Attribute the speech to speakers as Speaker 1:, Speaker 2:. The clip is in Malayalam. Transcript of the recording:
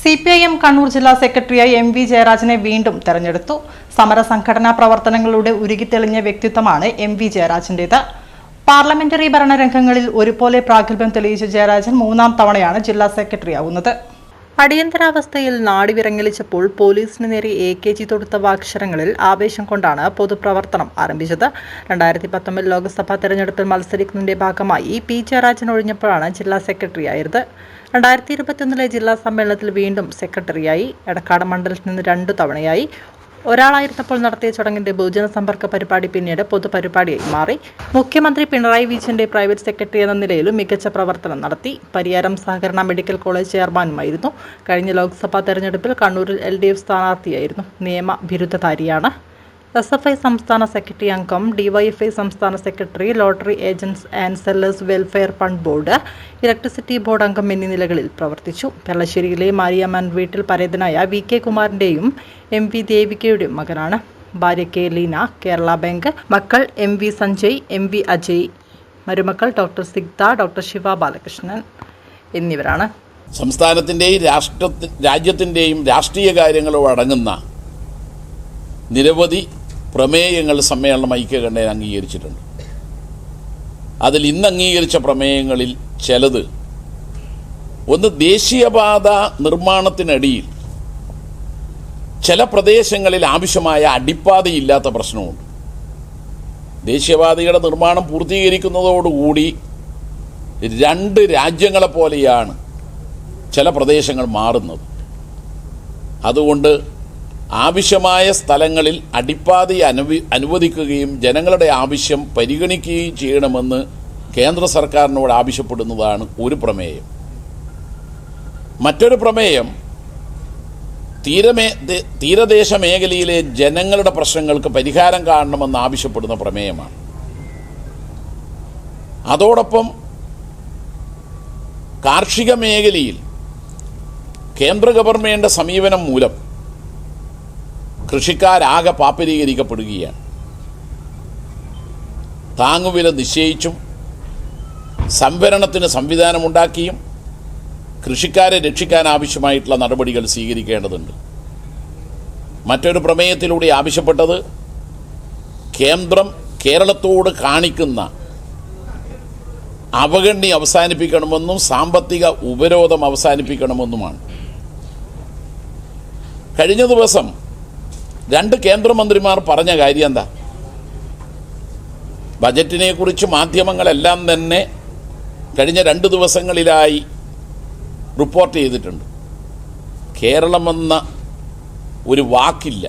Speaker 1: CPIM കണ്ണൂർ ജില്ലാ സെക്രട്ടറിയായി MV ജയരാജനെ വീണ്ടും തെരഞ്ഞെടുത്തു. സമര സംഘടനാ പ്രവർത്തനങ്ങളുടെ ഉരുകിത്തെളിഞ്ഞ വ്യക്തിത്വമാണ് MV ജയരാജന്റേത്. പാർലമെന്ററി ഭരണരംഗങ്ങളിൽ ഒരുപോലെ പ്രാഗൽഭ്യം തെളിയിച്ച ജയരാജൻ മൂന്നാം തവണയാണ് ജില്ലാ സെക്രട്ടറിയാവുന്നത്. അടിയന്തരാവസ്ഥയിൽ നാട് വിറങ്ങലിച്ചപ്പോൾ പോലീസിന് നേരെ AKG തൊടുത്ത വാക്ഷരങ്ങളിൽ ആവേശം കൊണ്ടാണ് പൊതുപ്രവർത്തനം ആരംഭിച്ചത്. 2019 ലോക്സഭാ തെരഞ്ഞെടുപ്പിൽ മത്സരിക്കുന്നതിന്റെ ഭാഗമായി P. ജയരാജൻ ഒഴിഞ്ഞപ്പോഴാണ് ജില്ലാ സെക്രട്ടറിയായത്. 2021 ജില്ലാ സമ്മേളനത്തിൽ വീണ്ടും സെക്രട്ടറിയായി. എടക്കാട് മണ്ഡലത്തിൽ നിന്ന് 2 തവണയായി. ഒരാളായിരുന്നപ്പോൾ നടത്തിയ ചടങ്ങിന്റെ ബഹുജന സമ്പർക്ക പരിപാടി പിന്നീട് പൊതുപരിപാടിയായി മാറി. മുഖ്യമന്ത്രി പിണറായി വിജയന്റെ പ്രൈവറ്റ് സെക്രട്ടറി എന്ന നിലയിലും മികച്ച പ്രവർത്തനം നടത്തി. പരിയാരം സഹകരണ മെഡിക്കൽ കോളേജ് ചെയർമാനുമായിരുന്നു. കഴിഞ്ഞ ലോക്സഭാ തെരഞ്ഞെടുപ്പിൽ കണ്ണൂരിൽ LDF സ്ഥാനാർത്ഥിയായിരുന്നു. നിയമ ബിരുദധാരിയാണ്. SFI സംസ്ഥാന സെക്രട്ടറി അംഗം, DYFI സംസ്ഥാന secretary, lottery agents and sellers welfare fund board, electricity board അംഗം എന്നീ നിലകളിൽ പ്രവർത്തിച്ചു. പെള്ളശ്ശേരിയിലെ മാരിയമ്മൻ വീട്ടിൽ പരേതനായ VK കുമാറിന്റെയും MV ദേവികയുടെയും മകനാണ്. ഭാര്യ K. ലീന, കേരള ബാങ്ക്. മക്കൾ MV സഞ്ജയ്, MV അജയ്. മരുമക്കൾ ഡോക്ടർ സിഗ്ത, ഡോക്ടർ ശിവ ബാലകൃഷ്ണൻ എന്നിവരാണ്.
Speaker 2: സംസ്ഥാനത്തിൻ്റെയും രാജ്യത്തിൻ്റെയും രാഷ്ട്രീയ കാര്യങ്ങളും അടങ്ങുന്ന നിരവധി പ്രമേയങ്ങൾ സമ്മേളനം ഐക്യകണ്ഠേന അംഗീകരിച്ചിട്ടുണ്ട്. അതിൽ ഇന്ന് അംഗീകരിച്ച പ്രമേയങ്ങളിൽ ചിലത്, ഒന്ന്, ദേശീയപാത നിർമ്മാണത്തിനടിയിൽ ചില പ്രദേശങ്ങളിൽ ആവശ്യമായ അടിപ്പാതയില്ലാത്ത പ്രശ്നമുണ്ട്. ദേശീയപാതയുടെ നിർമ്മാണം പൂർത്തീകരിക്കുന്നതോടുകൂടി 2 രാജ്യങ്ങളെപ്പോലെയാണ് ചില പ്രദേശങ്ങൾ മാറുന്നത്. അതുകൊണ്ട് ആവശ്യമായ സ്ഥലങ്ങളിൽ അടിപ്പാത അനുവദിക്കുകയും ജനങ്ങളുടെ ആവശ്യം പരിഗണിക്കുകയും ചെയ്യണമെന്ന് കേന്ദ്ര സർക്കാരിനോട് ആവശ്യപ്പെടുന്നതാണ് ഒരു പ്രമേയം. മറ്റൊരു പ്രമേയം തീരദേശ മേഖലയിലെ ജനങ്ങളുടെ പ്രശ്നങ്ങൾക്ക് പരിഹാരം കാണണമെന്ന് ആവശ്യപ്പെടുന്ന പ്രമേയമാണ്. അതോടൊപ്പം കാർഷിക മേഖലയിൽ കേന്ദ്ര ഗവൺമെൻറ് സമീപനം മൂലം കൃഷിക്കാരാകെ പാപ്പരീകരിക്കപ്പെടുകയാണ്. താങ്ങുവില നിശ്ചയിച്ചും സംഭരണത്തിന് സംവിധാനമുണ്ടാക്കിയും കൃഷിക്കാരെ രക്ഷിക്കാൻ ആവശ്യമായിട്ടുള്ള നടപടികൾ സ്വീകരിക്കേണ്ടതുണ്ട്. മറ്റൊരു പ്രമേയത്തിലൂടെ ആവശ്യപ്പെട്ടത് കേന്ദ്രം കേരളത്തോട് കാണിക്കുന്ന അവഗണന അവസാനിപ്പിക്കണമെന്നും സാമ്പത്തിക ഉപരോധം അവസാനിപ്പിക്കണമെന്നുമാണ്. കഴിഞ്ഞ ദിവസം 2 കേന്ദ്രമന്ത്രിമാർ പറഞ്ഞ കാര്യം എന്താ? ബജറ്റിനെ കുറിച്ച് മാധ്യമങ്ങളെല്ലാം തന്നെ കഴിഞ്ഞ 2 ദിവസങ്ങളിലായി റിപ്പോർട്ട് ചെയ്തിട്ടുണ്ട്. കേരളമെന്ന ഒരു വാക്കില്ല.